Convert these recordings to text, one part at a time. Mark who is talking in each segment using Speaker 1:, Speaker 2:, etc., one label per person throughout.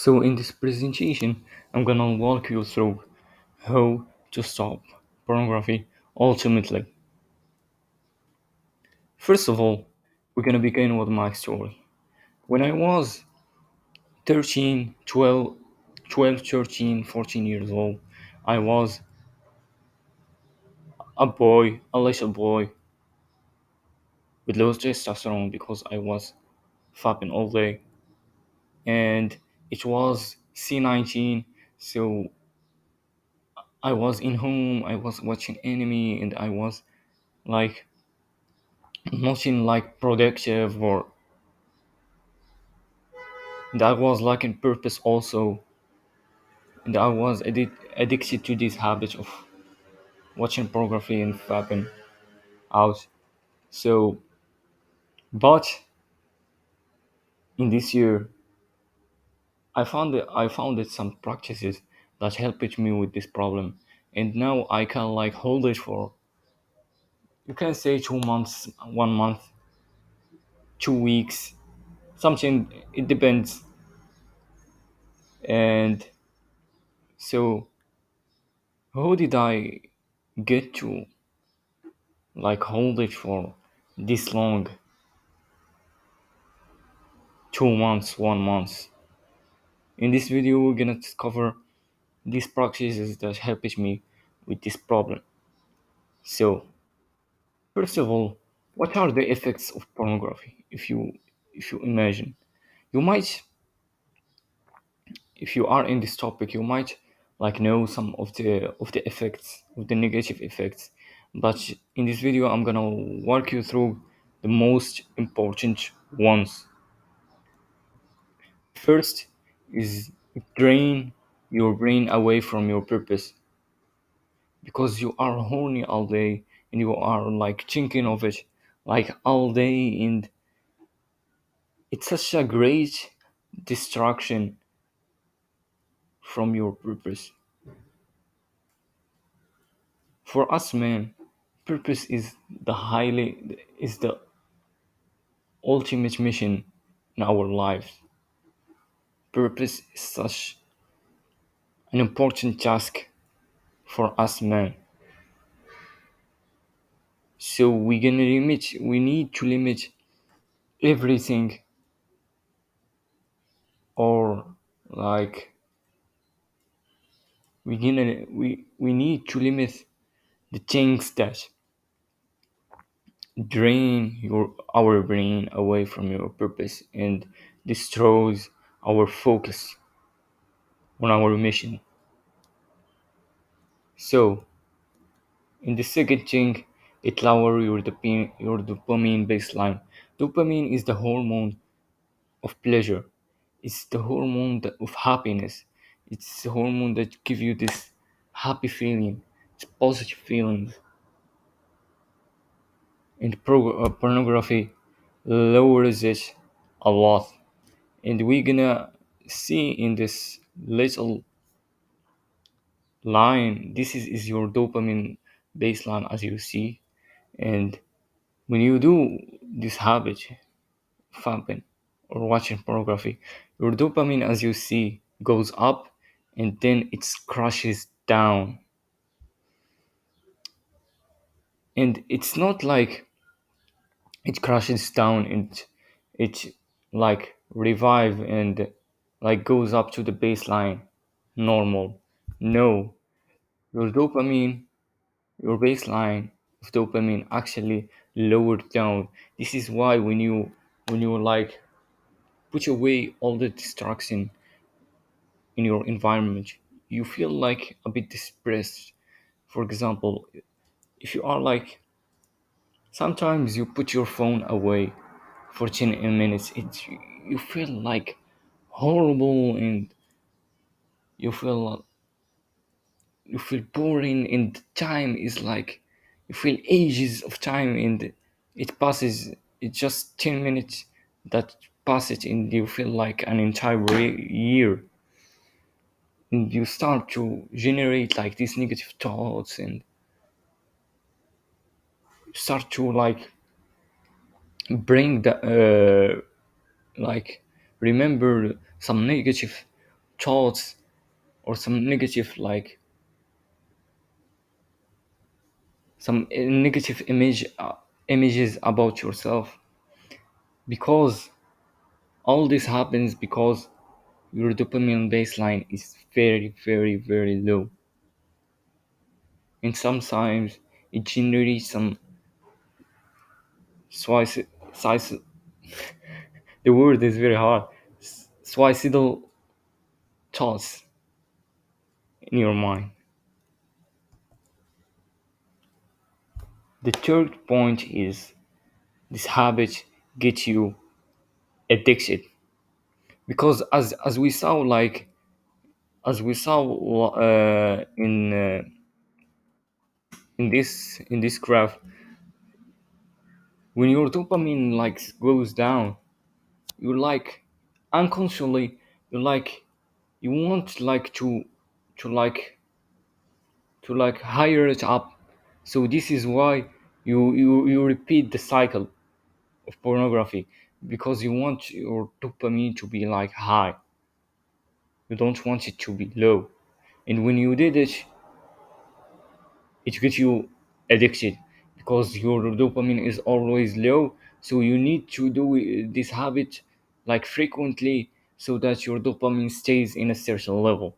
Speaker 1: So in this presentation, I'm gonna walk you through how to stop pornography ultimately. First of all, we're gonna begin with my story. When I was 13, 12, 12, 13, 14 years old, I was a boy, a little boy with low testosterone because I was fapping all day. And it was C19, so I was in home, I was watching anime, and I was like nothing like productive or that was lacking purpose also, and I was addicted to this habit of watching pornography and fapping out. So but in this year I found some practices that helped me with this problem, and now I can like hold it for, you can say, 2 months, 1 month, 2 weeks, something, it depends. And so how did I get to like hold it for this long, 2 months, 1 month? In this video we're gonna discover these practices that helped me with this problem. So first of all, what are the effects of pornography? If you imagine, you might, if you are in this topic, you might like know some of the effects, of the negative effects, but in this video I'm gonna walk you through the most important ones. First is it drain your brain away from your purpose, because you are horny all day and you are like thinking of it like all day, and it's such a great distraction from your purpose. For us men, purpose is the ultimate mission in our lives. Purpose is such an important task for us men. So we need to limit everything, or like we need to limit the things that drain our brain away from your purpose and destroys our focus on our mission. So in the second thing, it lower your dopamine baseline. Dopamine is the hormone of pleasure. It's the hormone of happiness. It's the hormone that give you this happy feeling, it's positive feelings. And pornography lowers it a lot. And we're gonna see in this little line, this is your dopamine baseline, as you see. And when you do this habit, fapping or watching pornography, your dopamine, as you see, goes up and then it crashes down. And it's not like it crashes down and it like revive and like goes up to the baseline normal. No, your dopamine, your baseline of dopamine actually lowered down. This is why when you like put away all the distraction in your environment, you feel like a bit depressed. For example, if you are like, sometimes you put your phone away for 10 minutes, you feel like horrible, and you feel you feel boring, and time is like, you feel ages of time, and it passes, it's just 10 minutes that pass it, and you feel like an entire year. And you start to generate like these negative thoughts, and start to like bring the like remember some negative thoughts or some negative some negative images about yourself, because all this happens because your dopamine baseline is very, very, very low, and sometimes it generates some suicide. The word is very hard. Suicidal thoughts in your mind. The third point is this habit gets you addicted, because as we saw in this graph, when your dopamine goes down, you unconsciously, you you want to higher it up. So this is why you repeat the cycle of pornography, because you want your dopamine to be high. You don't want it to be low. And when you did it, it gets you addicted, because your dopamine is always low. So you need to do this habit frequently, so that your dopamine stays in a certain level.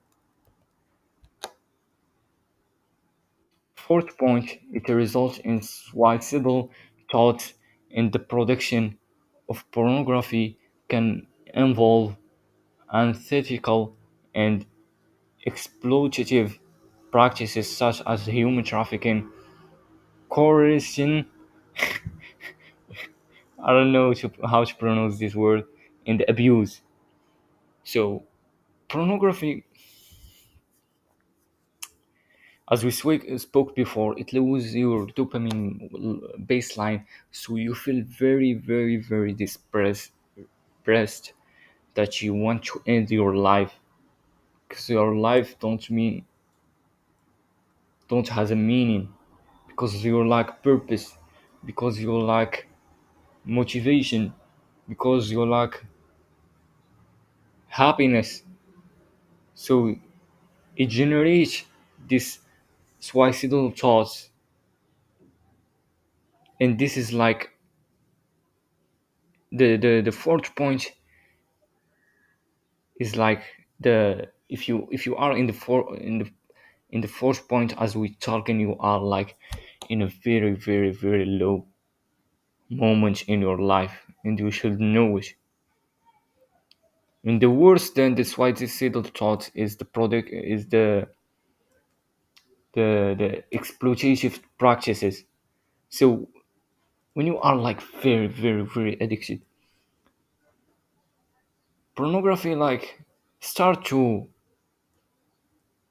Speaker 1: Fourth point, it results in suicidal thoughts, and the production of pornography can involve unethical and exploitative practices such as human trafficking, coercion, I don't know how to pronounce this word, and abuse. So, pornography, as we spoke before, it lowers your dopamine baseline, so you feel very, very, very depressed, that you want to end your life, because your life don't has a meaning, because you lack purpose, because you lack motivation, because you lack happiness. So it generates this suicidal thoughts, and this is the fourth point is the if you are in the fourth point, as we talking, you are in a very, very, very low moment in your life, and you should know it. And the worst than the suicidal thought is the product is the exploitative practices. So when you are very, very, very addicted, pornography start to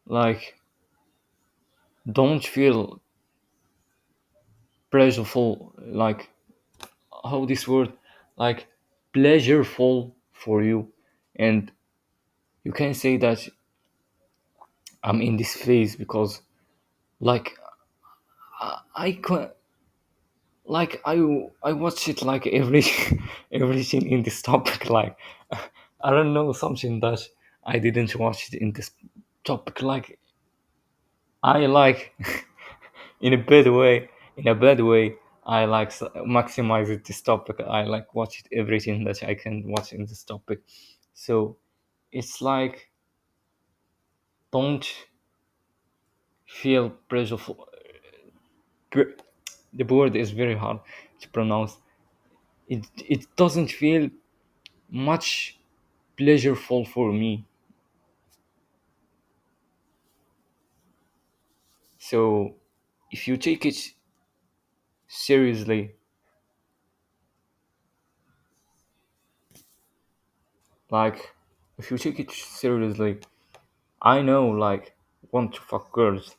Speaker 1: like don't feel pleasureful, how this word, like pleasureful for you. And you can say that I'm in this phase, because like I can I watch it every everything in this topic, I don't know, something that I didn't watch it in this topic, I in a bad way, in a bad way. I maximize it, this topic. I watch it everything that I can watch in this topic. So it's don't feel pleasureful. Pre- the word is very hard to pronounce. It doesn't feel much pleasureful for me. So if you take it seriously, like if you take it seriously, I know want to fuck girls,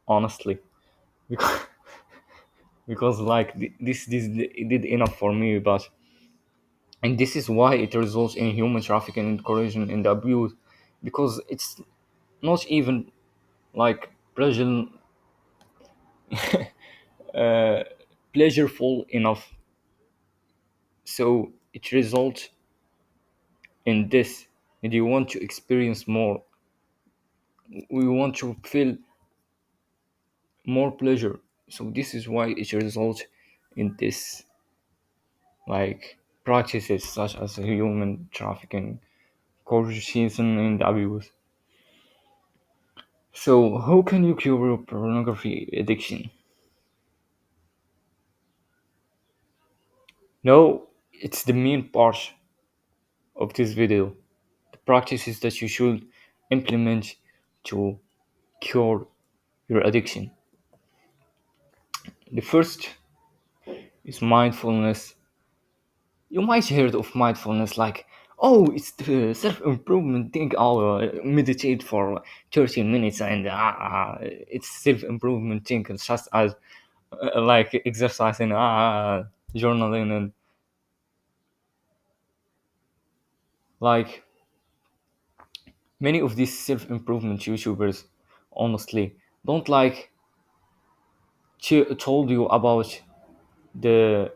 Speaker 1: honestly, because this it did enough for me. But and this is why it results in human trafficking and coercion and abuse, because it's not even pleasure pleasureful enough. So it results in this. and you want to experience more. We want to feel more pleasure. So this is why it results in this like practices such as human trafficking, coercion, and abuse. So how can you cure pornography addiction? No, it's the main part of this video. The practices that you should implement to cure your addiction. The first is mindfulness. You might heard of mindfulness like, oh, it's the self-improvement thing. I'll meditate for 13 minutes and it's self-improvement thing. It's just as like exercising, journaling, and like many of these self-improvement YouTubers, honestly, don't like told you about the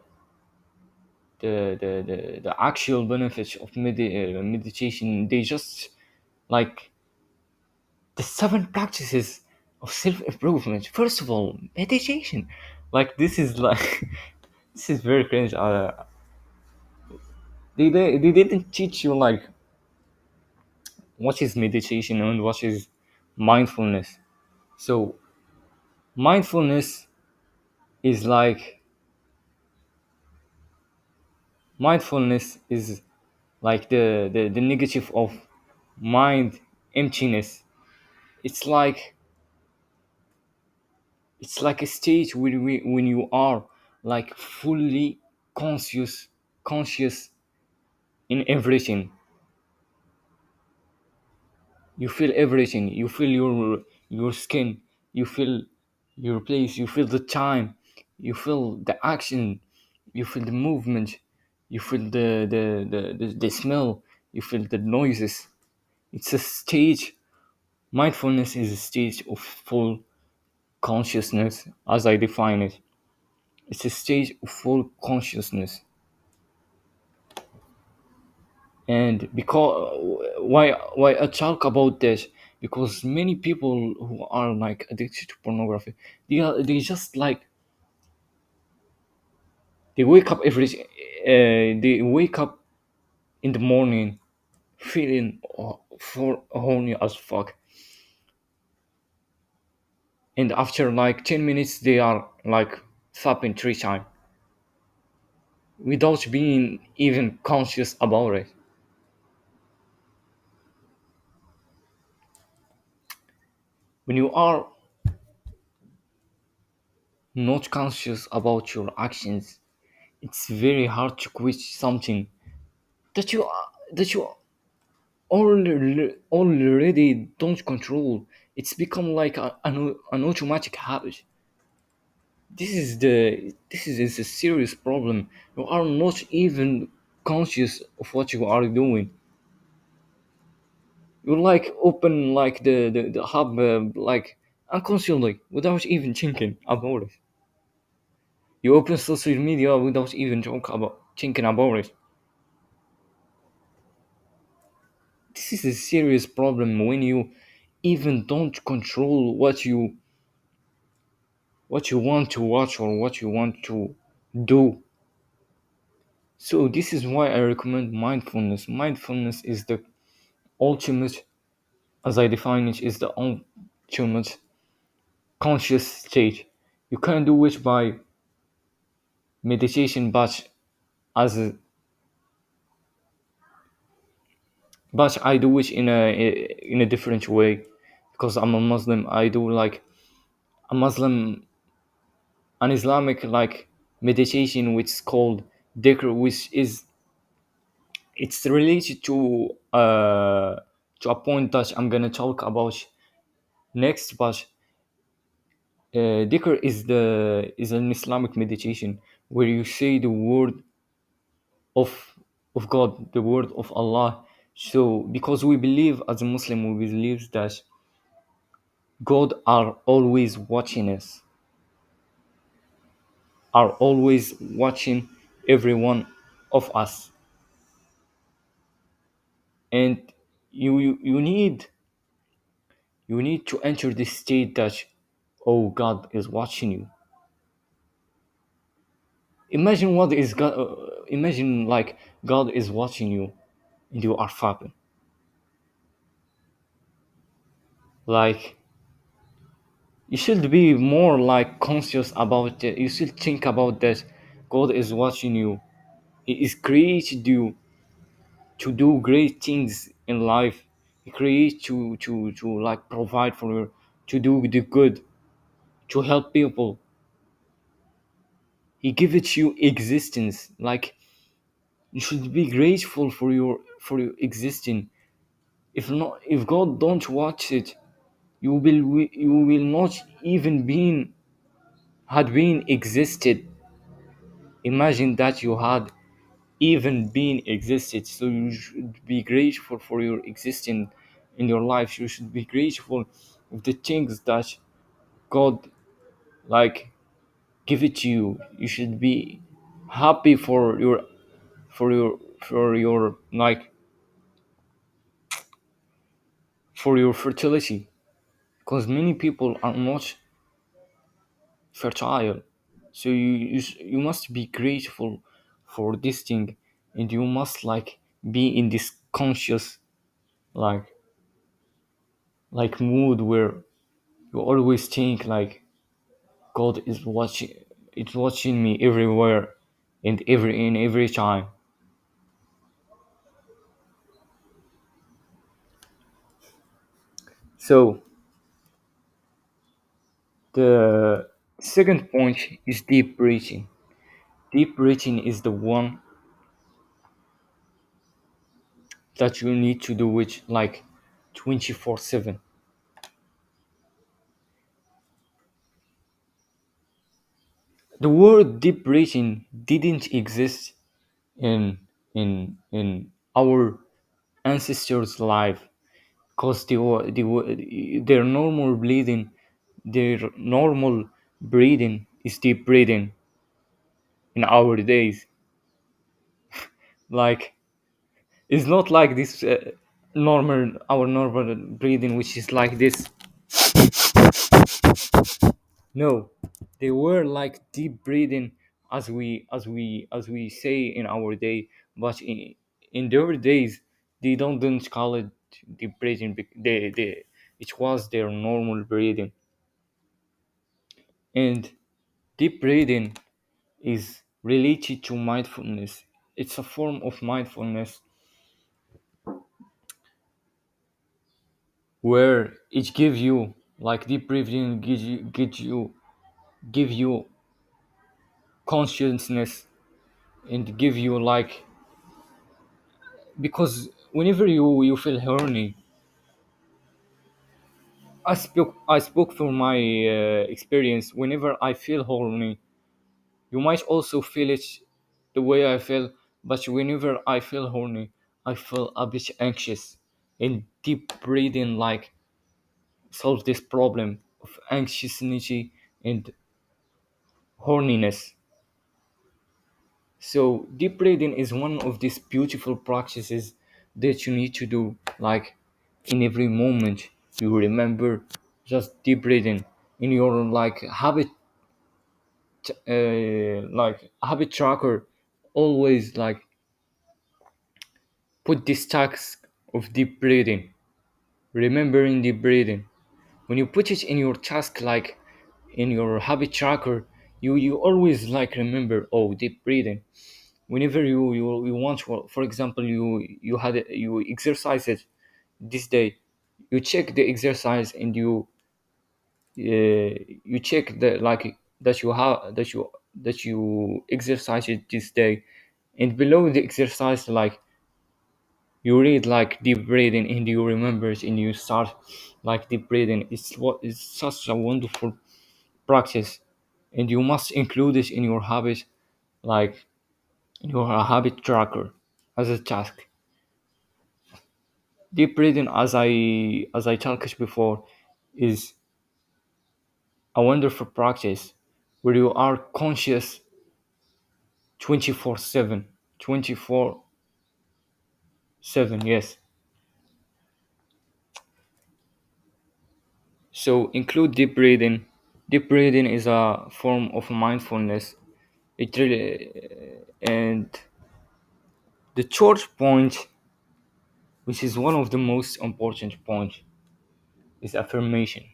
Speaker 1: the actual benefits of meditation. They just like the seven practices of self-improvement. First of all, meditation. Like this is like this is very cringe. They didn't teach you like what is meditation and what is mindfulness. So mindfulness is like mindfulness is like the negative of mind emptiness. It's like it's like a state when you are like fully conscious in everything. You feel everything. You feel your skin. You feel your place. You feel the time. You feel the action. You feel the movement. You feel the smell. You feel the noises. It's a stage. Mindfulness is a stage of full consciousness, as I define it. It's a stage of full consciousness. And because why I talk about this, because many people who are like addicted to pornography, they just like they wake up they wake up in the morning feeling for horny as fuck, and after like 10 minutes they are like fapping 3 times without being even conscious about it. When you are not conscious about your actions, it's very hard to quit something that you already don't control. It's become like an automatic habit. This is a serious problem. You are not even conscious of what you are doing. You like open like the hub like unconsciously without even thinking about it. You open social media without even thinking about it. This is a serious problem when you even don't control what you want to watch or what you want to do. So this is why I recommend mindfulness. Mindfulness is the ultimate, as I define it, is the ultimate conscious state. You can do it by meditation, as a, but I do it in a different way because I'm a Muslim. I do like a Muslim, an Islamic like meditation, which is called dhikr, which is it's related to a point that I'm gonna talk about next. But dhikr is an Islamic meditation where you say the word of God, the word of Allah. So because we believe as a Muslim, we believe that God are always watching us, are always watching every one of us, and You need to enter this state that, oh, God is watching you. Imagine what is God. Imagine like God is watching you, and you are fapping. Like you should be more like conscious about it. You should think about that. God is watching you. He is created you to do great things in life. He creates to like provide for you, to do the good, to help people. He gives you existence. Like you should be grateful for your existing. If not, if God don't watch it, you will not even been existed. Imagine that you had even been existed. So you should be grateful for your existing in your life. You should be grateful of the things that God like give it to you. You should be happy for your like for your fertility, because many people are not fertile. So you must be grateful for this thing, and you must like be in this conscious like mood where you always think like God is watching. It's watching me everywhere and every time. So the second point is deep breathing. Deep breathing is the one that you need to do it like 24/7. The word deep breathing didn't exist in our ancestors' life, because their normal breathing, is deep breathing in our days. Like it's not like this normal breathing, which is like this. No, they were like deep breathing, as we say in our day, but in their days they don't call it deep breathing. It was their normal breathing. And deep breathing is related to mindfulness. It's a form of mindfulness where it gives you like deep breathing give you consciousness, and give you like, because whenever you feel horny, I spoke from my experience. Whenever I feel horny, you might also feel it the way I feel, but whenever I feel horny, I feel a bit anxious, and deep breathing like solves this problem of anxiety and horniness. So deep breathing is one of these beautiful practices that you need to do like in every moment. You remember just deep breathing in your like habit tracker. Always like put this task of deep breathing, remembering deep breathing. When you put it in your task, like in your habit tracker, you always like remember, oh, deep breathing. Whenever you want to, for example, you exercise it this day, you check the exercise, and you check the like that you exercise it this day, and below the exercise, like you read like deep breathing, and you remember it, and you start like deep breathing. It's such a wonderful practice, and you must include it in your habit, like in your habit tracker as a task. Deep breathing, as I talked before, is a wonderful practice where you are conscious 24/7. 24/7, yes. So include deep breathing. Deep breathing is a form of mindfulness. It really and the third point, which is one of the most important points, is affirmation.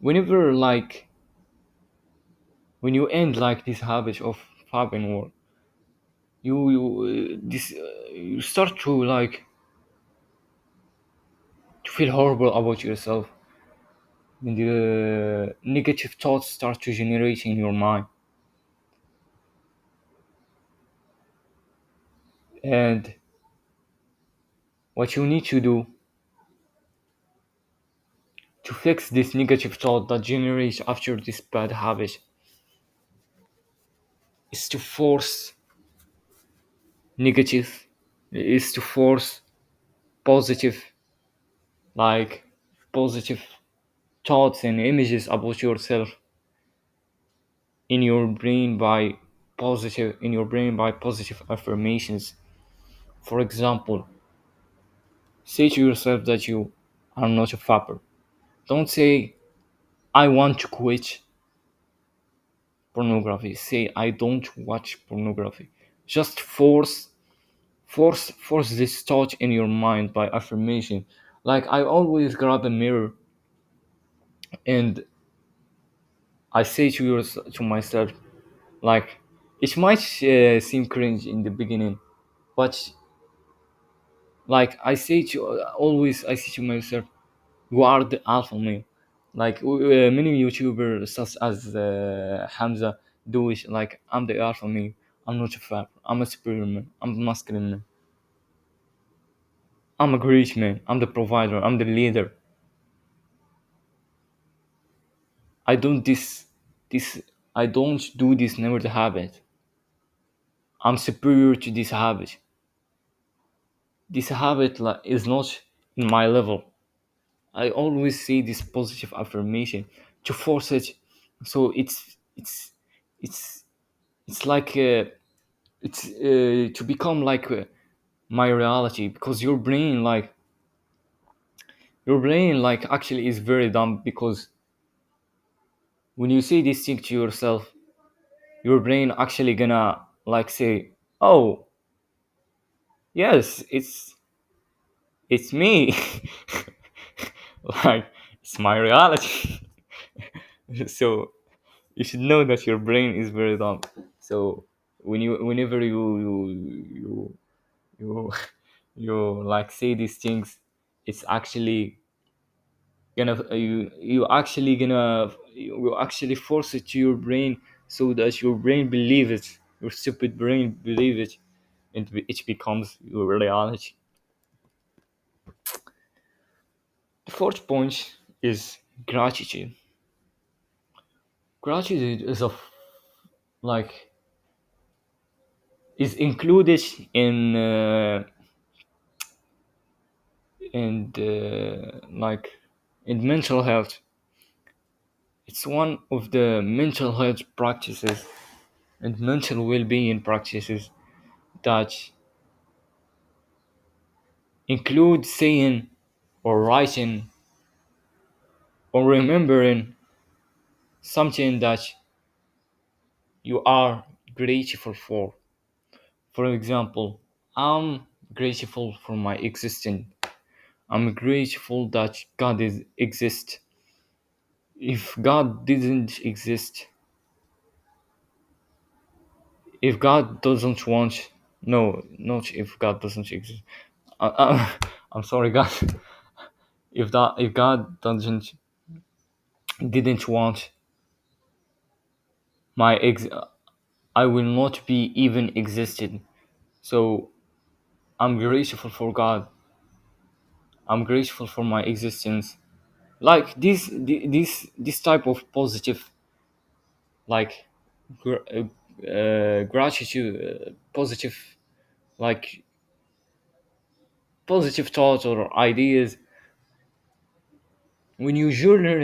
Speaker 1: Whenever like when you end like this habit of fapping or you start to like to feel horrible about yourself, and the negative thoughts start to generate in your mind. And what you need to do to fix this negative thought that generates after this bad habit is to force negative, is to force positive, like positive thoughts and images about yourself in your brain by positive affirmations. For example, say to yourself that you are not a fapper. Don't say I want to quit pornography. Say I don't watch pornography. Just force this thought in your mind by affirmation. Like I always grab a mirror and I say to myself, like it might seem cringe in the beginning, but like I say to myself, you are the alpha male. Like many YouTubers such as Hamza do it. Like I'm the alpha male. I'm not a fap. I'm a superior man. I'm the masculine man. I'm a great man. I'm the provider. I'm the leader. I don't this I don't do this never the habit. I'm superior to this habit. This habit is not in my level. I always say this positive affirmation to force it. So it's it's like it's to become like my reality because your brain like actually is very dumb because when you say this thing to yourself, your brain actually gonna like say, oh yes, it's me. Like it's my reality. So you should know that your brain is very dumb. So whenever you you like say these things, it's actually you actually force it to your brain so that your brain believe it, your stupid brain believe it, and it becomes your reality. The fourth point is gratitude. Gratitude like is included like in mental health. It's one of the mental health practices and mental well-being practices that include saying or writing or remembering something that you are grateful for. For example, I'm grateful for my existence. I'm grateful that God is exist. If God didn't exist, if God doesn't want, no, not if God doesn't exist. I'm sorry, God. If God doesn't didn't want my I will not be even existed. So I'm grateful for God. I'm grateful for my existence. Like this type of positive, like gratitude, positive, like positive thoughts or ideas. When you journal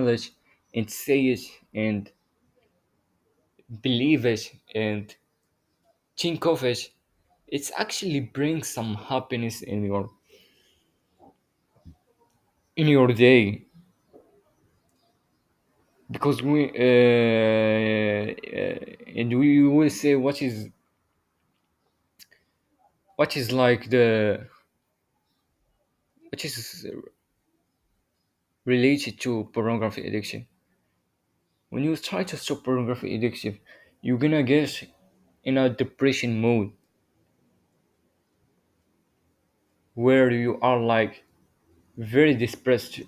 Speaker 1: it and say it and believe it and think of it, it's actually brings some happiness in your day, because and we will say what is like the what is related to pornography addiction. When you try to stop pornography addiction, you're gonna get in a depression mode where you are like very depressed.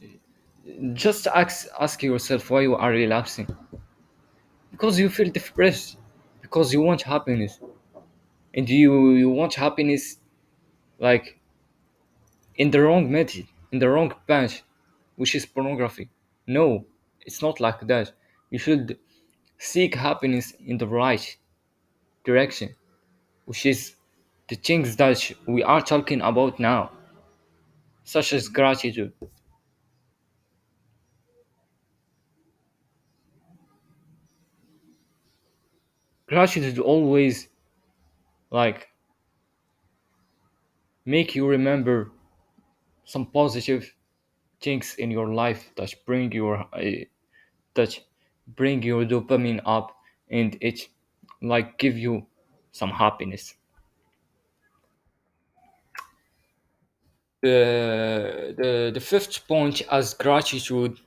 Speaker 1: Just ask yourself why you are relapsing. Because you feel depressed. Because you want happiness. And you want happiness like in the wrong method, in the wrong path, which is pornography. No, it's not like that. You should seek happiness in the right direction, which is the things that we are talking about now, such as gratitude. Gratitude always like make you remember some positive things in your life that bring your dopamine up, and it like give you some happiness. The fifth point as gratitude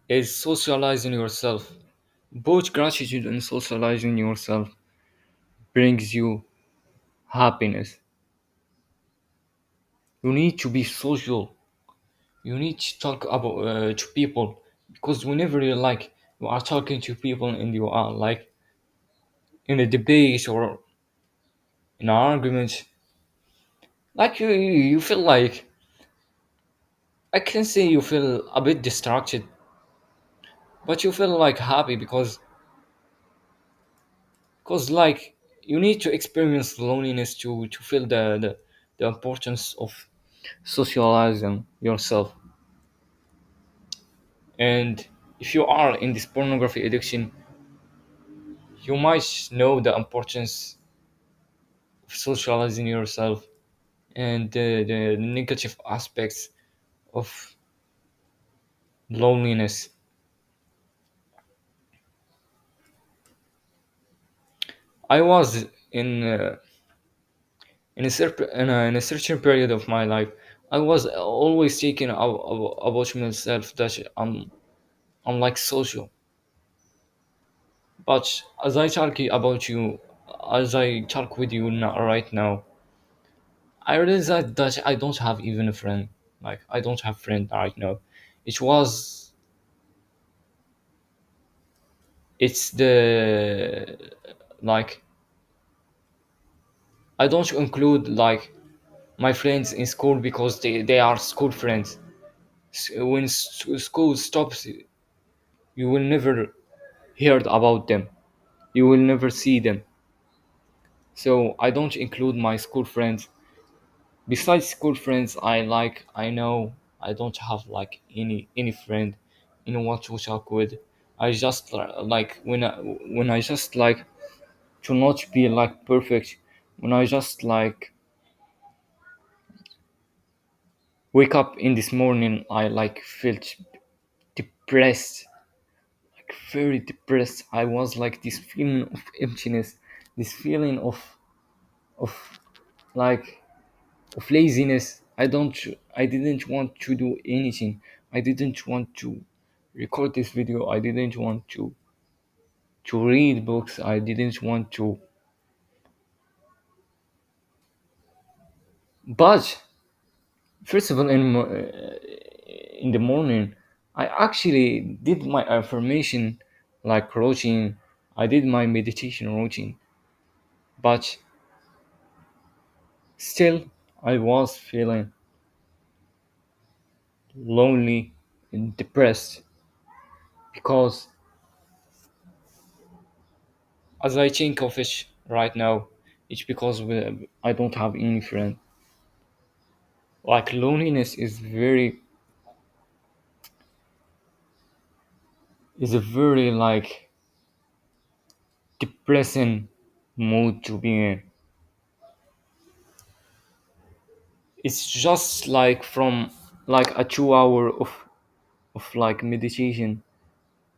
Speaker 1: is socializing yourself. Both gratitude and socializing yourself brings you happiness. You need to be social. You need to talk about to people, because whenever you are talking to people and you are like in a debate or in an argument, like you feel like, I can say you feel a bit distracted, but you feel like happy because like you need to experience loneliness to feel the importance of socializing yourself. And if you are in this pornography addiction, you might know the importance of socializing yourself and the negative aspects of loneliness. I was in a certain period of my life, I was always thinking about myself that I'm like social. But as I talk about you, as I talk with you now, right now, I realized that I don't have even a friend. Like I don't have friend right now. It was it's the like I don't include like my friends in school because they are school friends. When school stops, you will never hear about them. You will never see them. So I don't include my school friends. Besides school friends, I know I don't have like any friend, anyone to talk with. I just like when I just like to not be like perfect. When I just like wake up in this morning, I like felt depressed, like very depressed. I was like this feeling of emptiness, this feeling of like of laziness. I didn't want to do anything. I didn't want to record this video. I didn't want to read books. I didn't want to. But first of all, in the morning, I actually did my affirmation like routine. I did my meditation routine, but still I was feeling lonely and depressed because as I think of it right now, it's because I don't have any friend. Like loneliness is a very like depressing mood to be in. It's just like from like a 2 hour of like meditation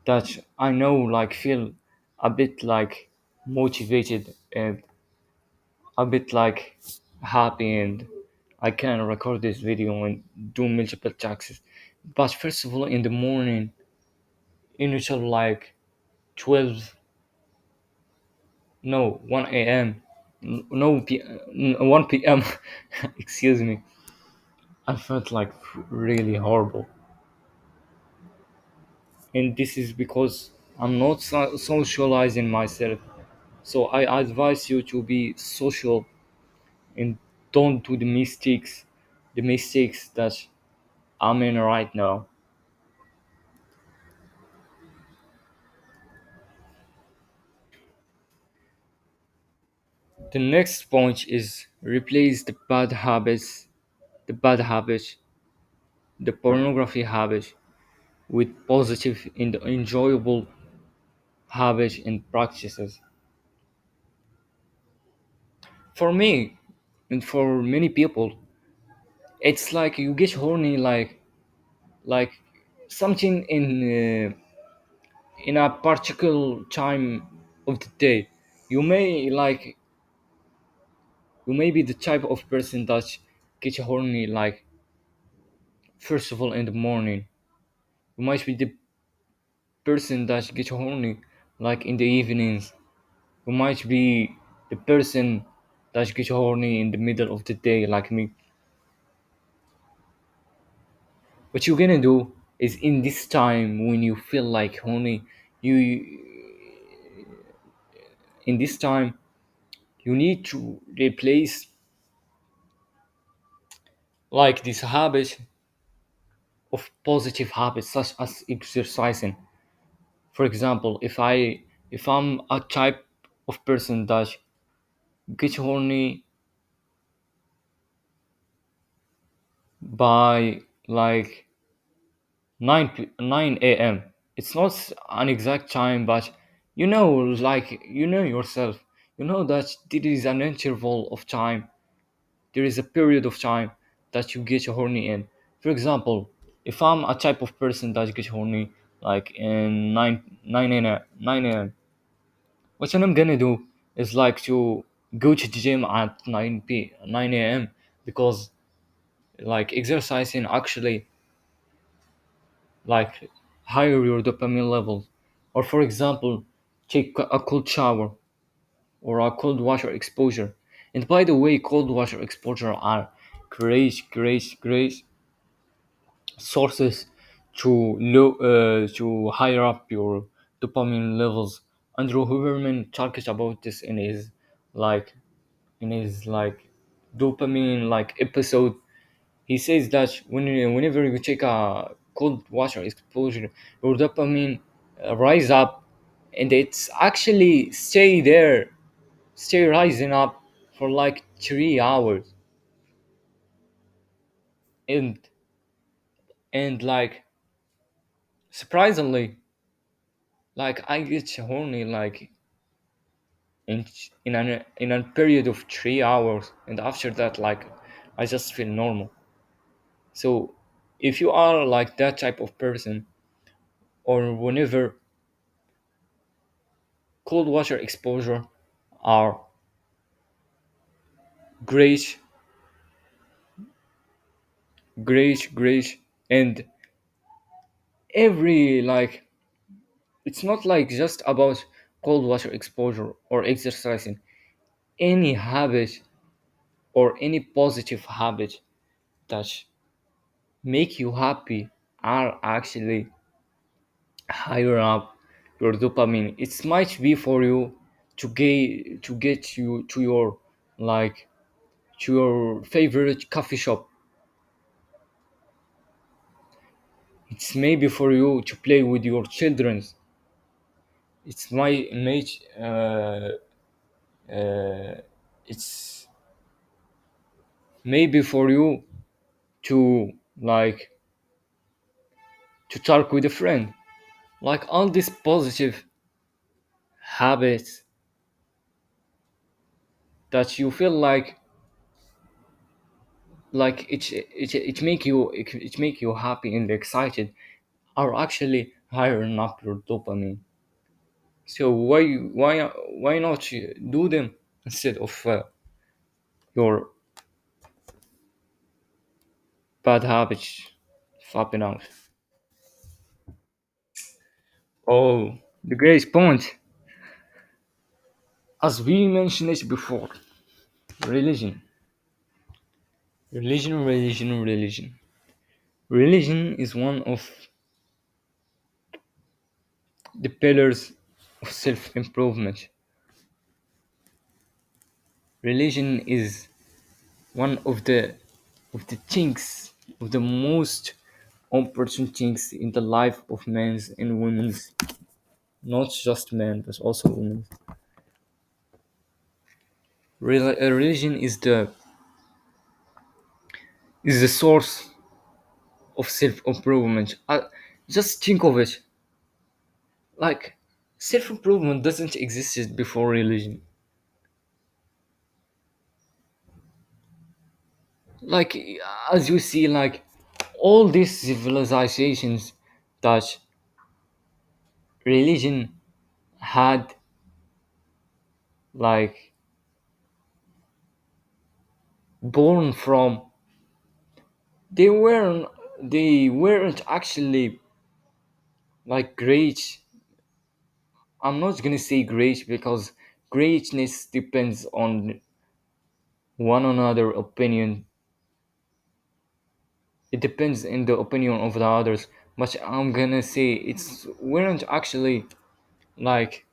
Speaker 1: that I know like feel a bit like motivated and a bit like happy, and I can record this video and do multiple taxes. But first of all, in the morning, initial like 12, no, 1 a.m., no, 1 p.m., excuse me, I felt like really horrible. And this is because I'm not socializing myself. So I advise you to be social and don't do the mistakes that I'm in right now. The next point is replace the bad habits, the pornography habit with positive and enjoyable habits and practices. For me and for many people, it's like you get horny like something in a particular time of the day. You may like you may be the type of person that gets horny like first of all in the morning. You might be the person that gets horny like in the evenings. You might be the person that gets horny in the middle of the day like me. What you're gonna do is in this time when you feel like horny, you in this time you need to replace like this habit of positive habits such as exercising. For example, if I'm a type of person that gets horny by like 9 a.m. It's not an exact time, but like you know yourself. You know that there is an interval of time. There is a period of time that you get horny in. For example, if I'm a type of person that gets horny like in 9 a.m., what I'm gonna do is like to go to the gym at 9 a.m. because like exercising actually like higher your dopamine levels. Or for example, take a cold shower or a cold water exposure. And by the way, cold water exposure are great sources to higher up your dopamine levels. Andrew Huberman talks about this like in his like dopamine like episode. He says that whenever you take a cold water exposure, your dopamine rise up, and it's actually stay rising up for like 3 hours, and like surprisingly, like I get horny like in in a period of 3 hours, and after that, like I just feel normal. So if you are like that type of person, or whenever cold water exposure are great, great, and every like it's not like just about cold water exposure or exercising. Any habit or any positive habit that make you happy are actually higher up your dopamine. It might be for you to get you to your like to your favorite coffee shop. It's maybe for you to play with your children. It's my mate. It's maybe for you to like to talk with a friend. Like all these positive habits that you feel like it make you it make you happy and excited are actually higher in upper dopamine. So why not you do them instead of your bad habits fapping out? Oh, the greatest point, as we mentioned it before, religion, religion. Religion is one of the pillars of self-improvement. Religion is one of the things, of the most important things in the life of men's and women's, not just men but also women. Religion is the source of self-improvement. Just think of it, like self-improvement doesn't exist before religion. Like, as you see, like all these civilizations that religion had, like, born from, they weren't they weren't actually like great. I'm not gonna say great because greatness depends on one another opinion. It depends in the opinion of the others, but I'm gonna say it's weren't actually like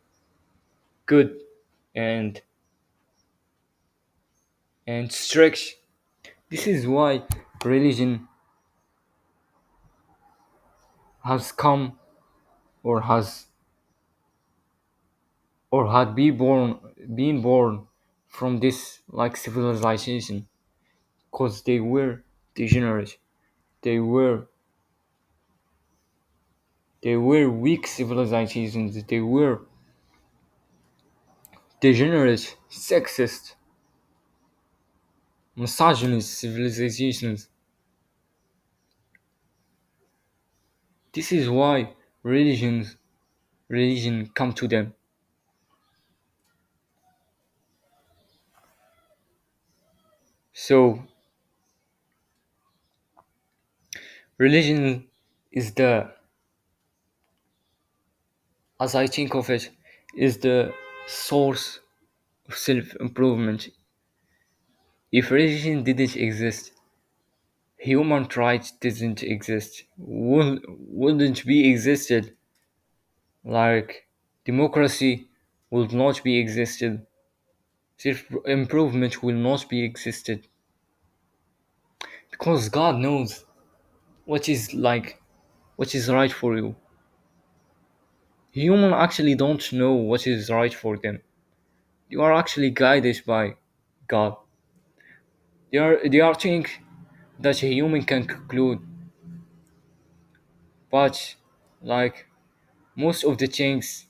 Speaker 1: good and strict. This is why religion has come, or has, or had been born from this like civilization, because they were degenerate. They were they were weak civilizations. They were degenerate, sexist, misogynist civilizations. This is why religion come to them. So religion is the, as I think of it, is the source of self improvement. If religion didn't exist, human rights didn't exist, wouldn't be existed, like democracy would not be existed, self improvement will not be existed, because God knows what is like, what is right for you. Human actually don't know what is right for them. You are actually guided by God. They are things that a human can conclude, but like most of the things,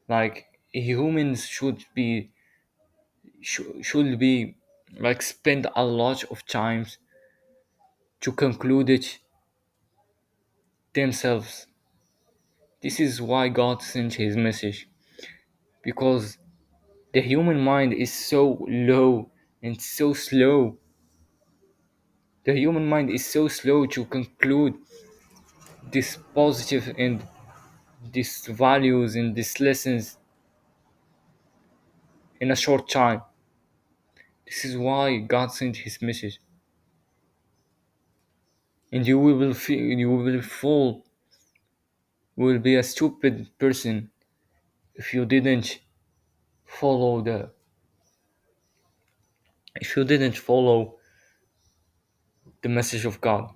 Speaker 1: like humans should be like spend a lot of times to conclude it themselves. This is why God sent his message, because the human mind is so low and so slow. The human mind is so slow to conclude this positive and these values and these lessons in a short time. This is why God sent his message. And you will be a stupid person if you didn't follow the if you didn't follow the message of God.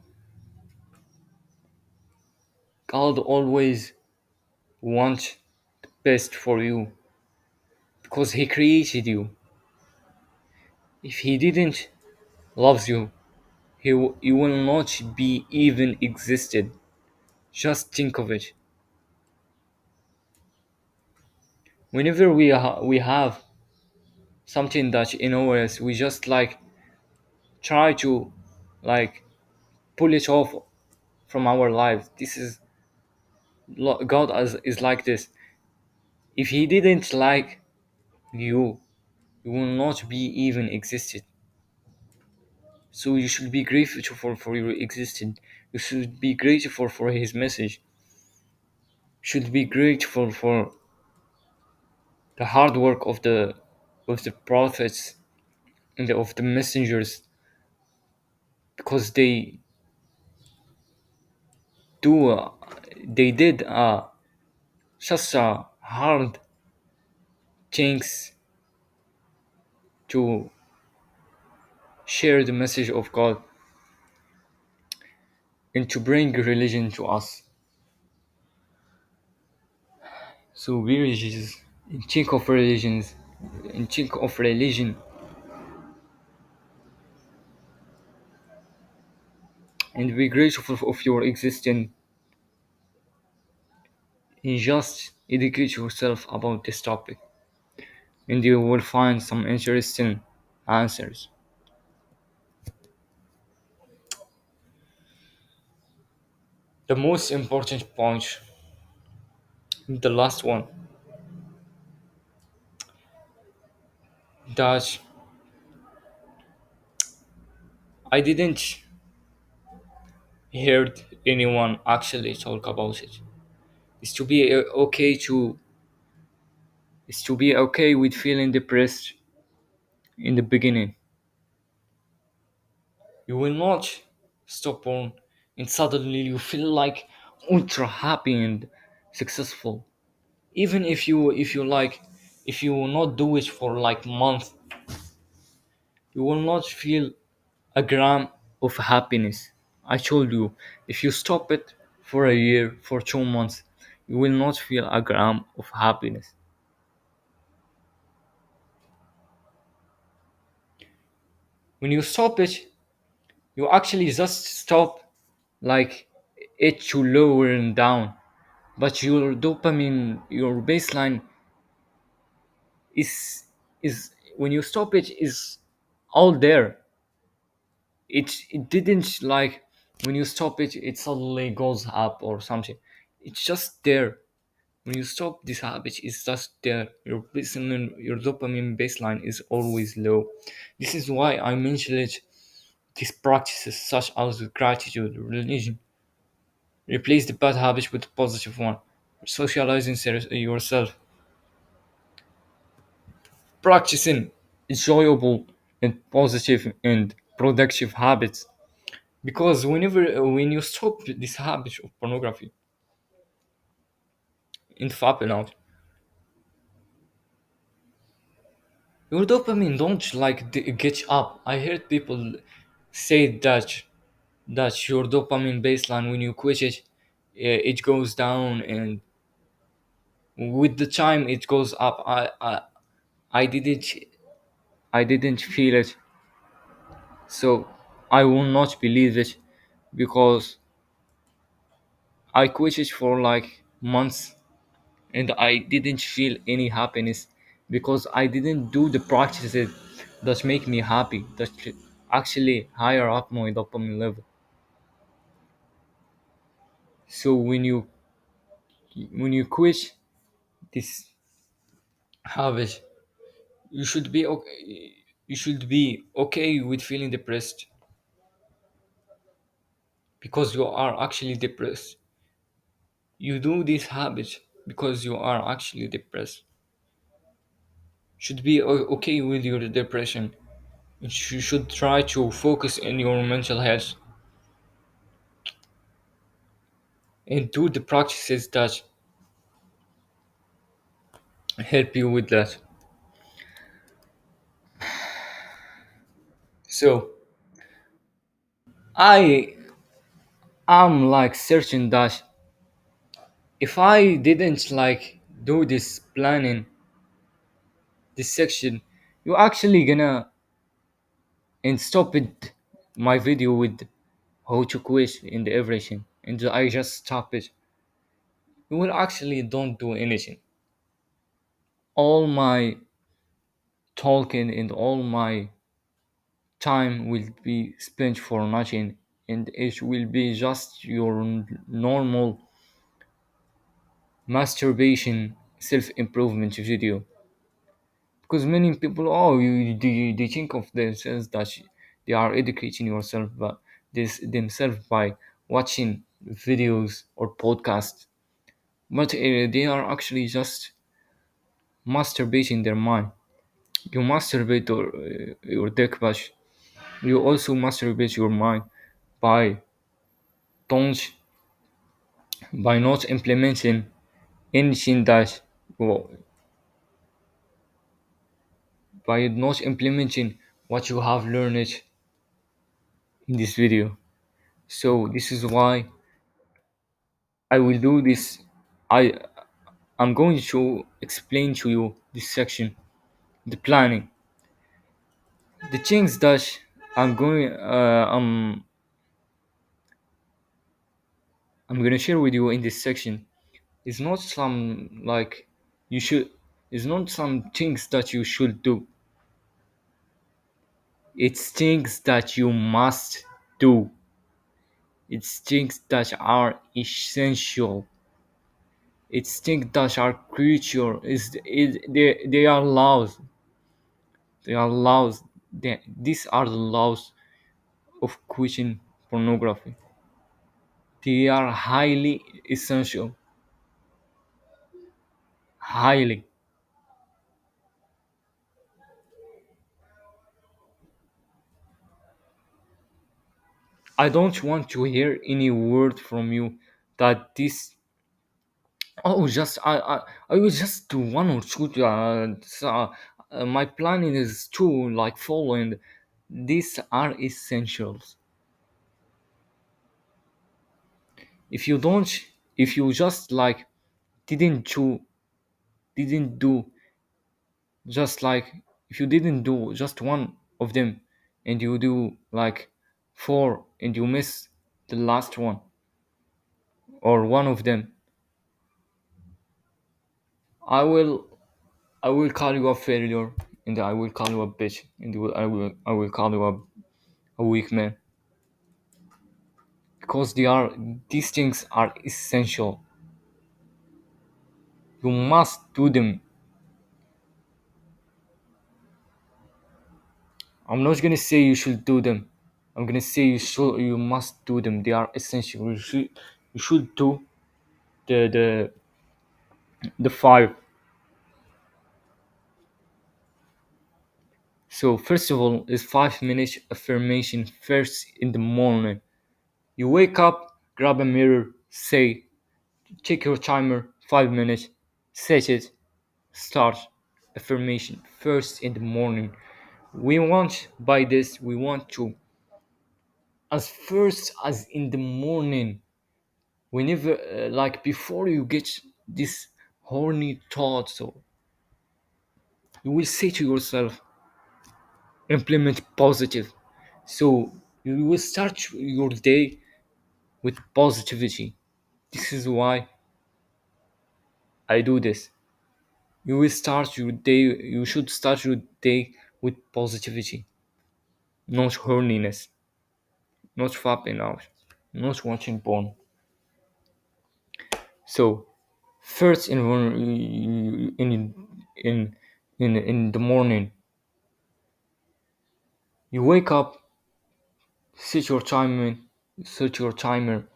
Speaker 1: God always wants the best for you because he created you. If he didn't love you, he will not be even existed. Just think of it. Whenever we have something that annoys us, we just like try to like pull it off from our lives. This is God is like this. If he didn't like you, you will not be even existed. So you should be grateful for your existence. You should be grateful for his message. You should be grateful for the hard work of the prophets and of the messengers, because do they did such a hard things to share the message of God and to bring religion to us. So we religious in think of religions, in think of religion, and be grateful of your existence, and just educate yourself about this topic, and you will find some interesting answers. The most important point, the last one, that I didn't heard anyone actually talk about it. Is to be okay to is to be okay with feeling depressed in the beginning. You will not stop on and suddenly you feel like ultra happy and successful. Even if you like, if you will not do it for like month, you will not feel a gram of happiness. I told you, if you stop it for a year, for 2 months, you will not feel a gram of happiness. When you stop it, you actually just stop like it to lower and down. But your dopamine, your baseline is when you stop it is all there. It didn't like when you stop it, it suddenly goes up or something. It's just there. When you stop this habit, it's just there. Your baseline, your dopamine baseline is always low. This is why I mentioned it. These practices, such as gratitude, religion, replace the bad habit with the positive one. Socializing yourself, practicing enjoyable and positive and productive habits. Because when you stop this habit of pornography and fapping out, your dopamine don't like get up. I heard people say that your dopamine baseline when you quit it, it goes down, and with the time it goes up. I didn't I didn't feel it, so I will not believe it, because I quit it for like months and I didn't feel any happiness, because I didn't do the practices that make me happy, that actually higher up my dopamine level. So when you quit this habit, you should be okay. You should be okay with feeling depressed, because you are actually depressed. You do this habit because you are actually depressed. Should be okay with your depression. You should try to focus on your mental health and do the practices that help you with that. So I am like certain that if I didn't like do this planning, this section, you actually gonna and stop it my video with how to quit and everything, and I just stop it. You will actually don't do anything. All my talking and all my time will be spent for nothing, and it will be just your normal masturbation self-improvement video. Because many people, oh, they think of themselves that they are educating yourself, but this themselves by watching videos or podcasts, but they are actually just masturbating their mind. You masturbate your dick, but you also masturbate your mind by don't by not implementing anything that well, by not implementing what you have learned in this video. So this is why I will do this. I I'm going to explain to you this section, the planning, the things that I'm gonna share with you in this section is not some like you should is not some things that you should do. It's things that you must do. It's things that are essential. It's things that are crucial. They are laws. They are laws. These are the laws of quitting pornography. They are highly essential. Highly. I don't want to hear any word from you that this. Oh, just I will just do one or two. My planning is to like following. These are essentials. If you don't, if you just like didn't do, didn't do, just like if you didn't do just one of them, and you do like four, and you miss the last one or one of them, I will I will call you a failure, and I will call you a bitch, and I will call you a weak man, because these things are essential. You must do them. I'm not gonna say you should do them. I'm gonna say you must do them. They are essential. You should do the the the five. So first of all is 5 minutes affirmation first in the morning. You wake up, grab a mirror, say, check your timer, 5 minutes, set it, start affirmation first in the morning. We want to, as first as in the morning, whenever, like before you get this horny thoughts, or you will say to yourself, implement positive. So you will start your day with positivity. This is why I do this. You should start your day with positivity, not horniness, not fapping out, not watching porn. So first in the morning, you wake up, set your timer, set your timer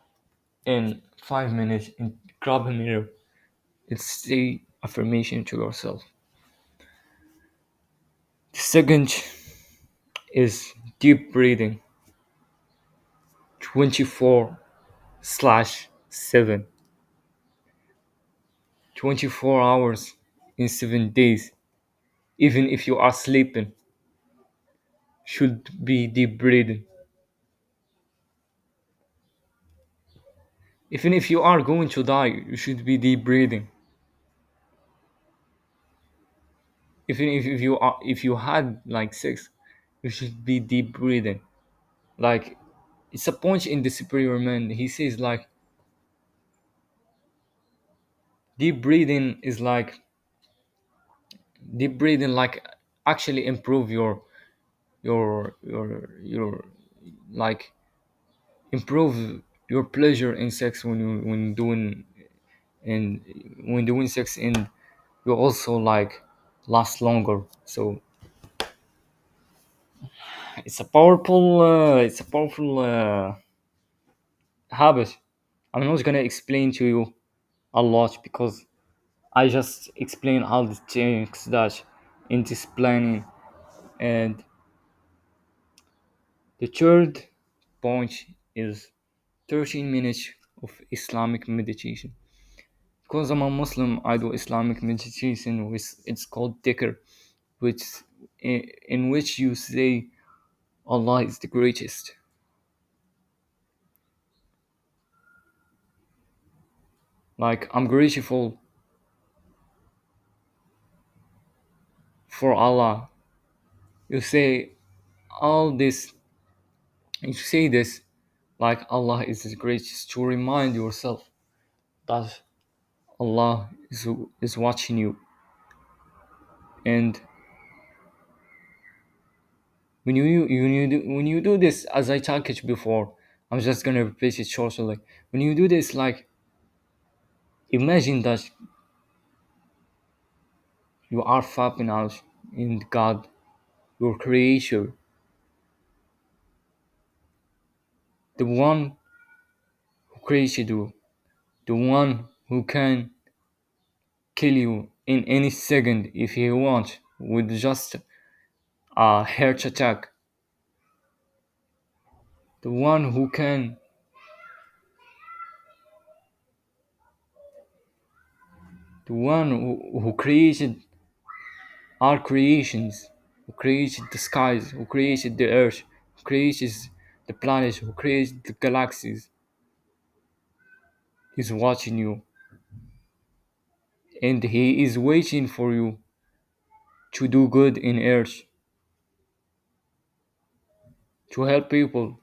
Speaker 1: in 5 minutes, and grab a mirror and say affirmation to yourself. The second is deep breathing, 24/7, 24 hours in 7 days. Even if you are sleeping, should be deep breathing. Even if you are going to die, you should be deep breathing. Even if you had like sex, you should be deep breathing. Like it's a point in the superior man. He says like deep breathing is like deep breathing like actually improve your like improve your pleasure in sex and when doing sex, and you also like last longer. So it's a powerful habit. I'm not gonna explain to you a lot because I just explain all the things that in this planning. And the third point is 13 minutes of Islamic meditation. Because I'm a Muslim, I do Islamic meditation, which it's called dhikr, which in which you say Allah is the greatest. Like I'm grateful for Allah. You say all this. You say this like Allah is the greatest to remind yourself that Allah is watching you. And when you do this, as I talked it before, I'm just gonna repeat it shortly. Like when you do this, like imagine that you are fapping out in God, your Creator, the one who created you, the one who can kill you in any second if he wants with just a heart attack, the one who created our creations, who created the skies, who created the earth, who created the planets, who created the galaxies, is watching you, and he is waiting for you to do good in earth, to help people,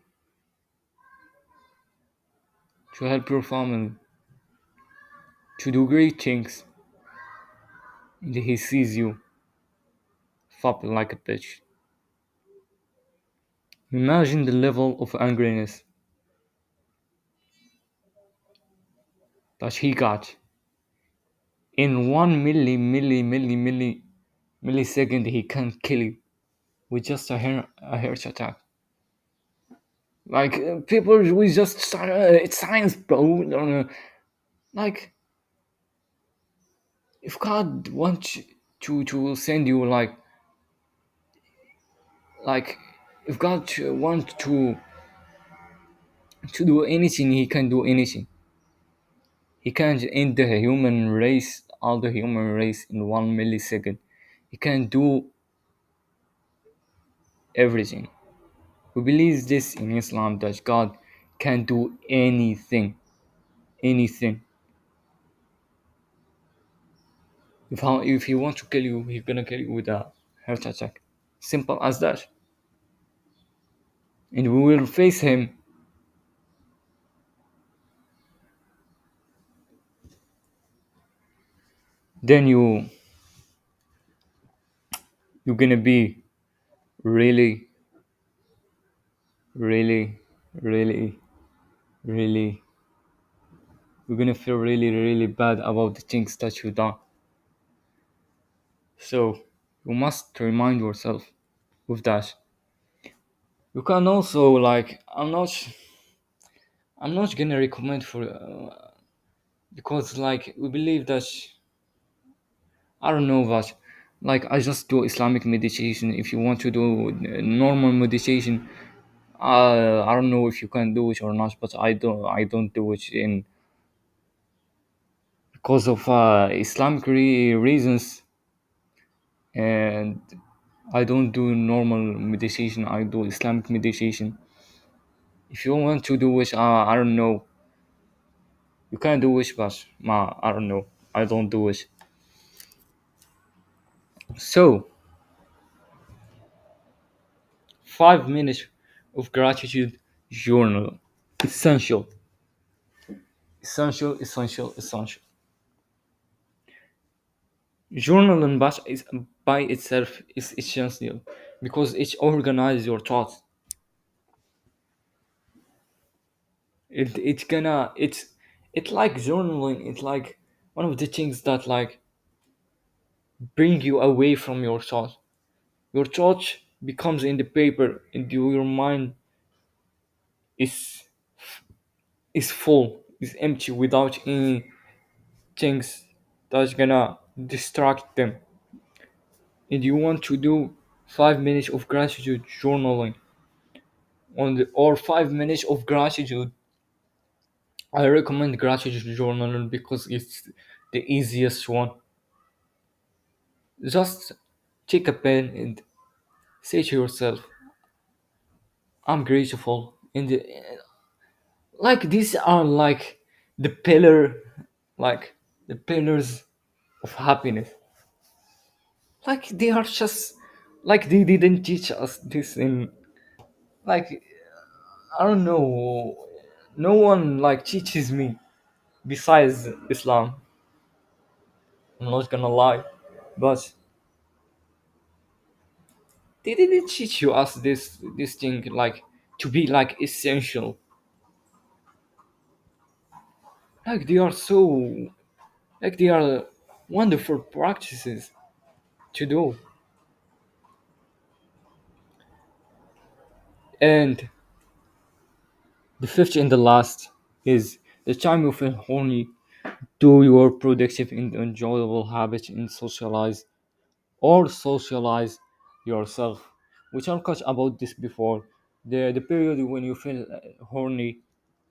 Speaker 1: to help your family, to do great things, and he sees you flopping like a bitch. Imagine the level of angriness that he got in 1 millisecond. He can kill you with just a heart attack. Like people, we just start. It's science, bro. Like if God wants to send you like if God wants to do anything, He can do anything. He can end the human race, all the human race in 1 millisecond. He can do everything. We believe this in Islam that God can do anything, anything. If He wants to kill you, He's gonna kill you with a heart attack. Simple as that. And we will face Him. Then you're gonna be really, really, really, really. You're gonna feel really, really bad about the things that you done. So you must remind yourself with that. You can also like I'm not gonna recommend for because like we believe that I don't know that like I just do Islamic meditation. If you want to do normal meditation, I don't know if you can do it or not, but I don't do it in because of Islamic reasons, and I don't do normal meditation. I do Islamic meditation. If you want to do it, I don't know. You can do it, but I don't know. I don't do it. So 5 minutes of gratitude journal. Essential, essential, essential, essential. Journaling by itself is essential because it organizes your thoughts. It's like journaling. It's like one of the things that like bring you away from your thoughts. Your thought becomes in the paper, and your mind is is full, is empty without any things that's gonna distract them. And you want to do 5 minutes of gratitude journaling or 5 minutes of gratitude. I recommend gratitude journaling because it's the easiest one. Just take a pen and say to yourself, I'm grateful. And like these are like the pillar, like the pillars of happiness. Like they are just like they didn't teach us this in like I don't know. No one like teaches me besides Islam. I'm not gonna lie, but they didn't teach you us this thing like to be like essential. Like they are so like they are wonderful practices to do. And the fifth and the last is the time you feel horny, do your productive and enjoyable habits and socialize yourself. We talked about this before. The period when you feel horny,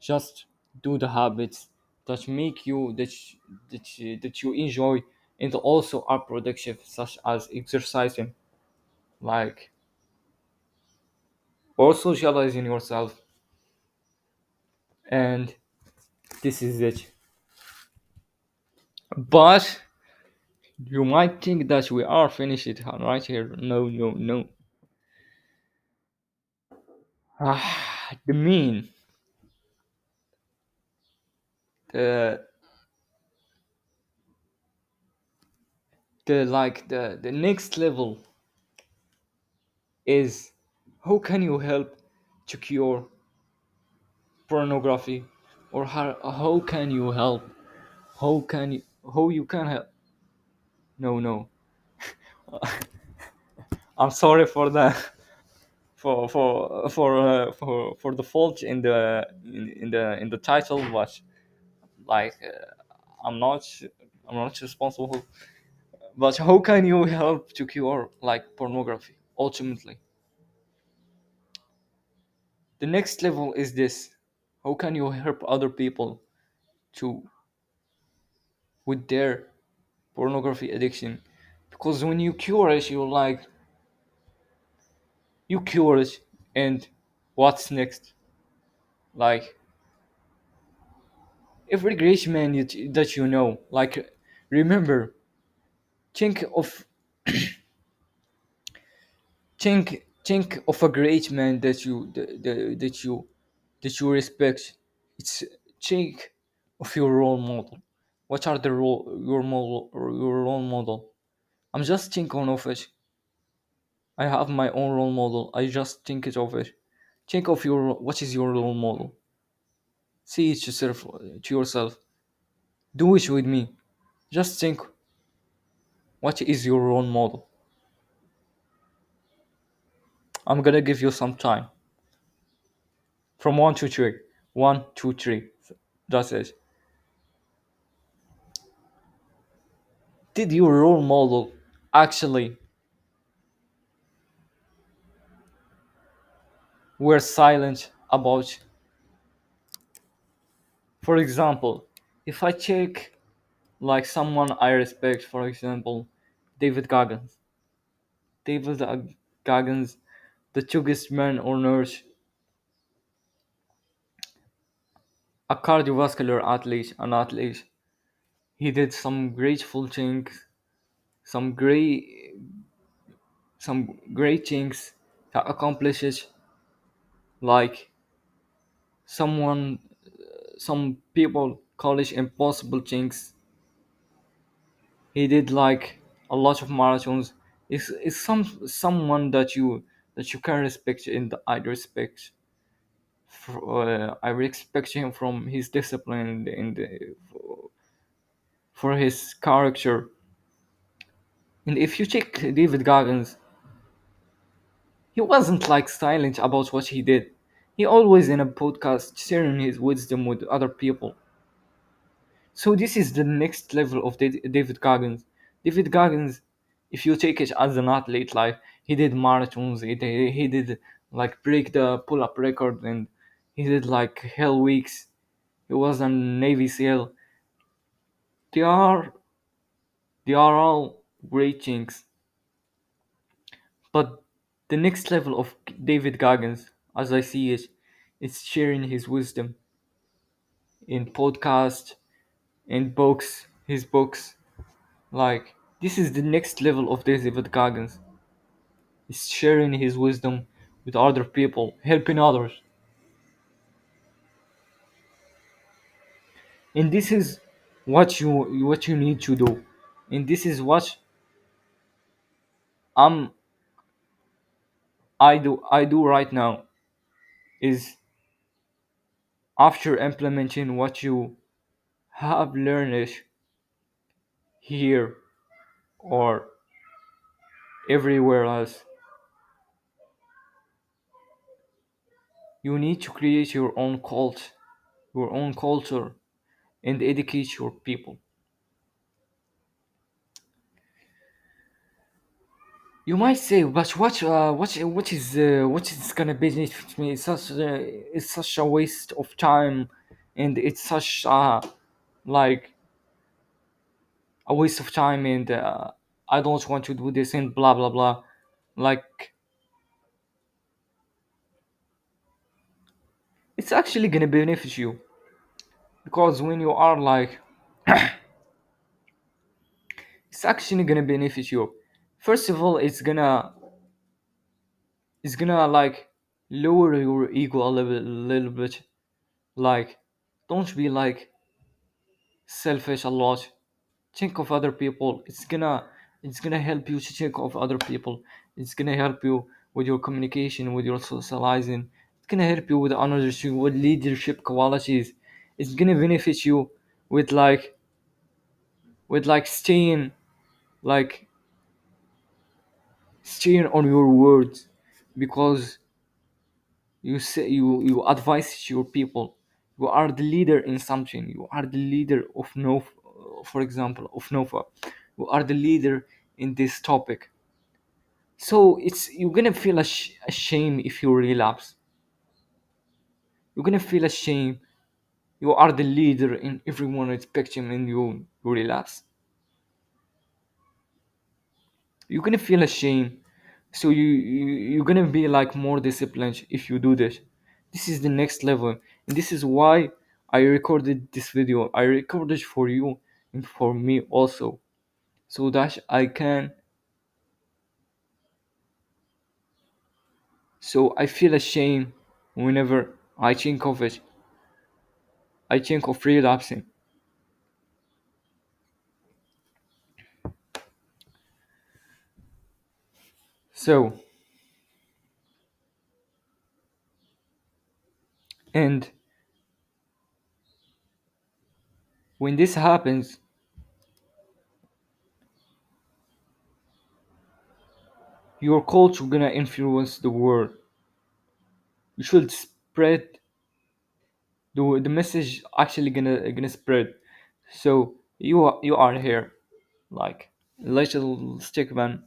Speaker 1: just do the habits that make you that you enjoy and also are productive, such as exercising, like or socializing yourself. And this is it. But you might think that we are finished it right here. No, no, no. The mean, the the next level is how can you help to cure pornography, or how can you help? How you can help? No, no. I'm sorry for the for the fault in the title, but like I'm not I'm not responsible. But how can you help to cure like pornography? Ultimately, the next level is this: how can you help other people to with their pornography addiction? Because when you cure it, you cure it, and what's next? Like every great man that you know, like remember, think of think of a great man that you respect. It's think of your role model. What are the role your model or your role model? I'm just thinking of it. I have my own role model. I just think it of it. Think of your what is your role model. See it yourself to yourself. Do it with me. Just think what is your role model. I'm gonna give you some time. From one to three. One, two, three. That's it. Did your role model actually were silent about, for example, if I take like someone I respect, for example, David Goggins. David Goggins, the youngest man on earth, a cardiovascular athlete, an athlete. He did some grateful things, some great, some great things to accomplish it. Like someone, some people call it impossible things. He did like a lot of marathons. Is someone that you can respect, and I respect. I respect him from his discipline and for his character. And if you check David Goggins, he wasn't like silent about what he did. He always in a podcast sharing his wisdom with other people. So this is the next level of David Goggins. David Goggins, if you take it as an athlete, like he did marathons, he did like break the pull-up record, and he did like hell weeks. He was a Navy SEAL. They are they are all great things. But the next level of David Goggins, as I see it, is sharing his wisdom in podcast, in books, his books. Like this is the next level of David Goggins. Is sharing his wisdom with other people, helping others. And this is what you need to do. And this is what I'm I do right now is after implementing what you have learned here or everywhere else, you need to create your own cult, your own culture, and educate your people. You might say, but what is gonna benefit me? It's such a waste of time, and it's such like a waste of time, and I don't want to do this, and blah blah blah. Like it's actually gonna benefit you because when you are like, it's actually gonna benefit you. First of all, it's gonna like lower your ego a little bit. Like, don't be like selfish a lot. Think of other people. It's gonna help you to think of other people. It's gonna help you with your communication, with your socializing. It's gonna help you with another with leadership qualities. It's gonna benefit you with like staying like staying on your words because you advise your people. You are the leader in something. You are the leader of no, for example, of Nova. You are the leader in this topic. So it's you're gonna feel ashamed if you relapse. You're gonna feel ashamed. You are the leader in everyone respecting and you relapse. You're gonna feel ashamed. So you're gonna be like more disciplined if you do this. This is the next level, and this is why I recorded this video. I recorded for you and for me also, so that I can. So I feel ashamed whenever I think of it. I think of relapsing. So and when this happens, your culture gonna influence the world. You should spread the message actually gonna spread. So you are here, like little stick man,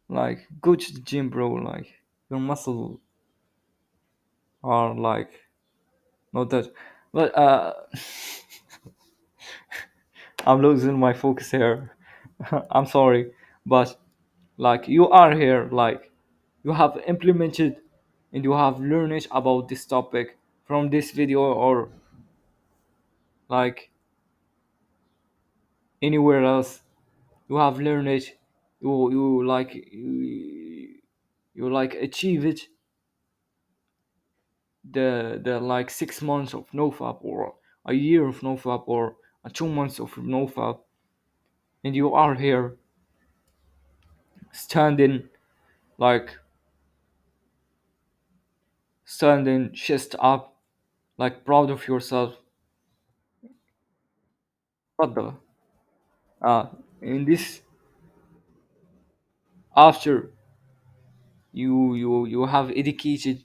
Speaker 1: like go to the gym, bro. Like your muscle are like not that, but I'm losing my focus here. I'm sorry, but like you are here, like you have implemented and you have learned about this topic from this video or like anywhere else. You have learned it. You like achieve it the like 6 months of nofap or a year of nofap or 2 months of nofap, and you are here standing like standing chest up, like proud of yourself. تفضل. In this, after you have educated,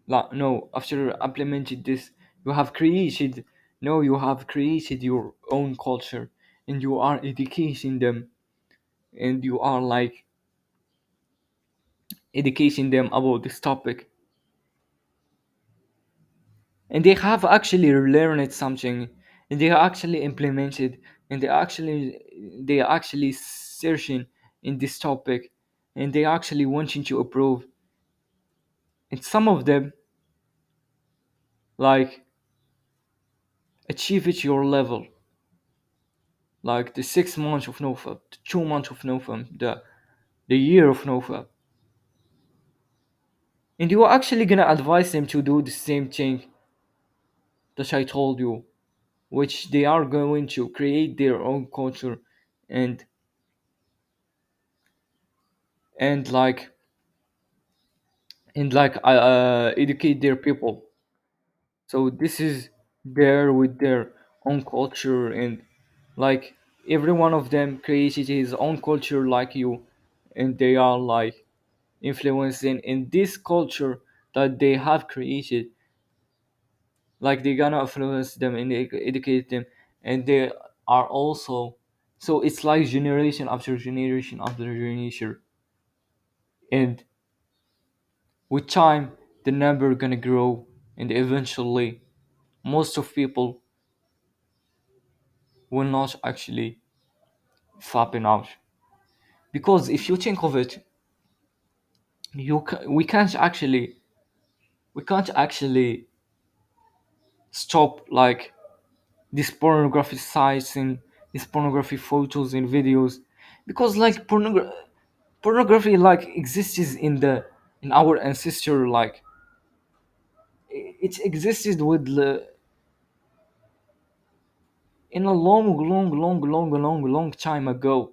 Speaker 1: like, no, after implemented this, you have created, no, you have created your own culture, and you are educating them, and you are like educating them about this topic, and they have actually learned something, and they actually implemented, and they actually searching in this topic, and they actually wanting to improve, and some of them like achieve at your level, like the 6 months of nofap, the 2 months of nofap, the year of nofap, and you're actually gonna advise them to do the same thing that I told you, which they are going to create their own culture, and and like educate their people. So this is there with their own culture, and like every one of them created his own culture like you, and they are like influencing in this culture that they have created, like they gonna influence them and educate them, and they are also, so it's like generation after generation after generation, and with time the number gonna grow, and eventually most of people will not actually fapping out, because if you think of it, we can't actually stop like this pornography sites and these pornography photos and videos, because like pornography like exists in our ancestor, like it existed with the in a long time ago.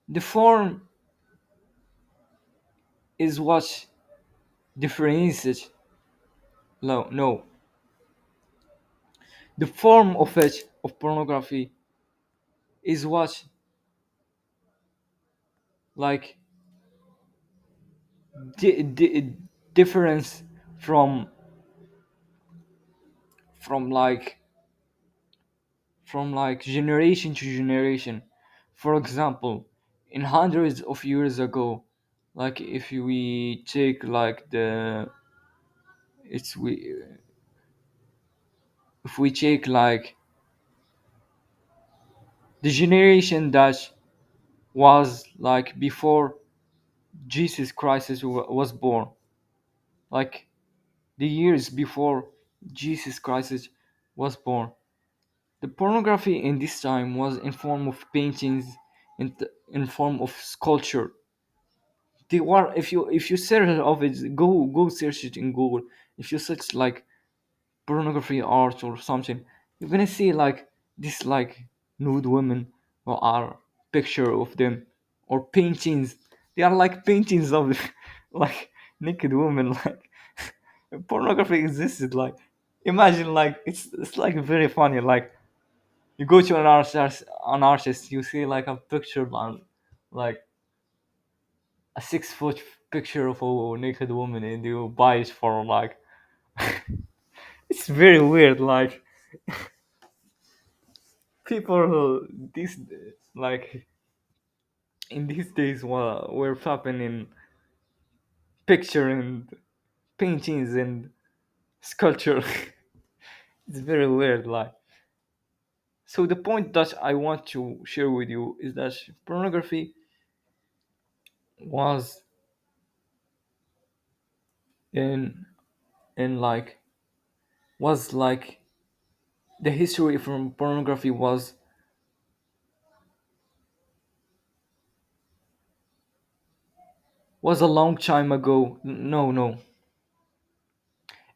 Speaker 1: The form is what differentiates. No, the form of it of pornography is what like difference from from like from generation to generation. For example, in hundreds of years ago, like if we take like the it's we if we take like the generation that was like before Jesus Christ was born, like the years before Jesus Christ was born, the pornography in this time was in form of paintings, in form of sculpture. They were, if you search of it, go search it in Google. If you search like pornography art or something, you're gonna see like this like nude women, or are picture of them, or paintings. They are like paintings of like naked women. Like pornography existed. Like imagine, like it's like very funny. Like you go to an artist, you see like a picture, like a 6 foot picture of a naked woman, and you buy it for like it's very weird. Like people who these like in these days were fapping in picture and paintings and sculpture. It's very weird. Like, so the point that I want to share with you is that pornography was in in like was like the history from pornography was a long time ago. No,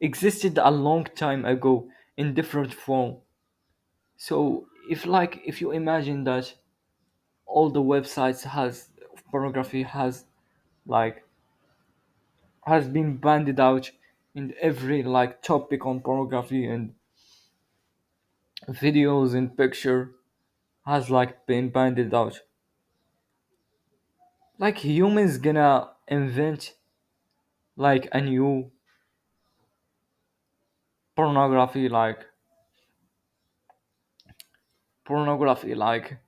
Speaker 1: existed a long time ago in different form. So if you imagine that all the websites has pornography like has been banded out in every like topic on pornography, and videos and picture has like been banded out. Like humans gonna invent like a new pornography like pornography like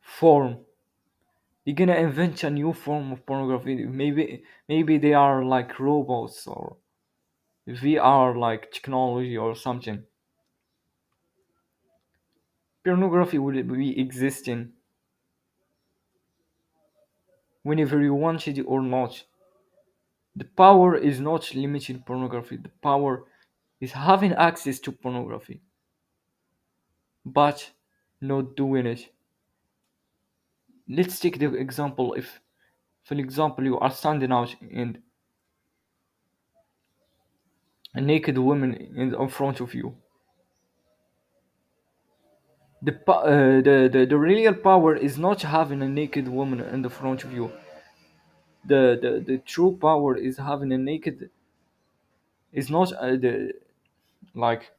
Speaker 1: form. You're gonna invent a new form of pornography. Maybe they are like robots or VR like technology or something. Pornography will be existing whenever you want it or not. The power is not limited pornography. The power is having access to pornography, but not doing it. Let's take the example if for example you are standing out and a naked woman in front of you. The real power is not having a naked woman in the front of you. The true power is having a naked is not the like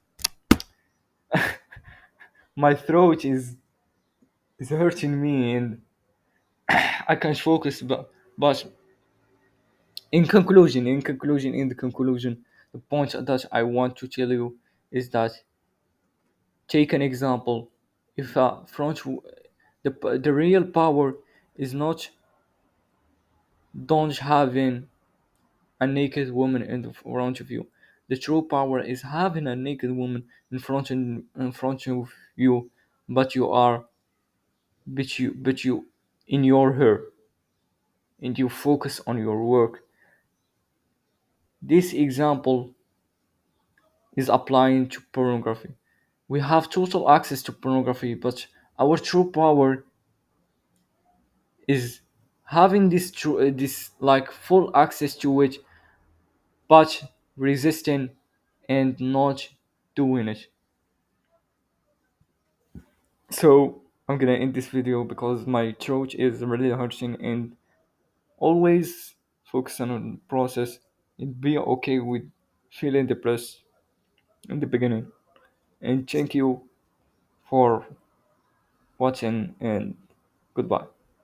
Speaker 1: my throat is hurting me and I can't focus, but in the conclusion, the point that I want to tell you is that take an example. If the real power is not don't having a naked woman in the front of you. The true power is having a naked woman in front of you, but you in your her and you focus on your work. This example is applying to pornography. We have total access to pornography, but our true power is having this like full access to it, but resisting and not doing it. So I'm gonna end this video because my throat is really hurting, and always focus on the process and be okay with feeling depressed in the beginning. And thank you for watching and goodbye.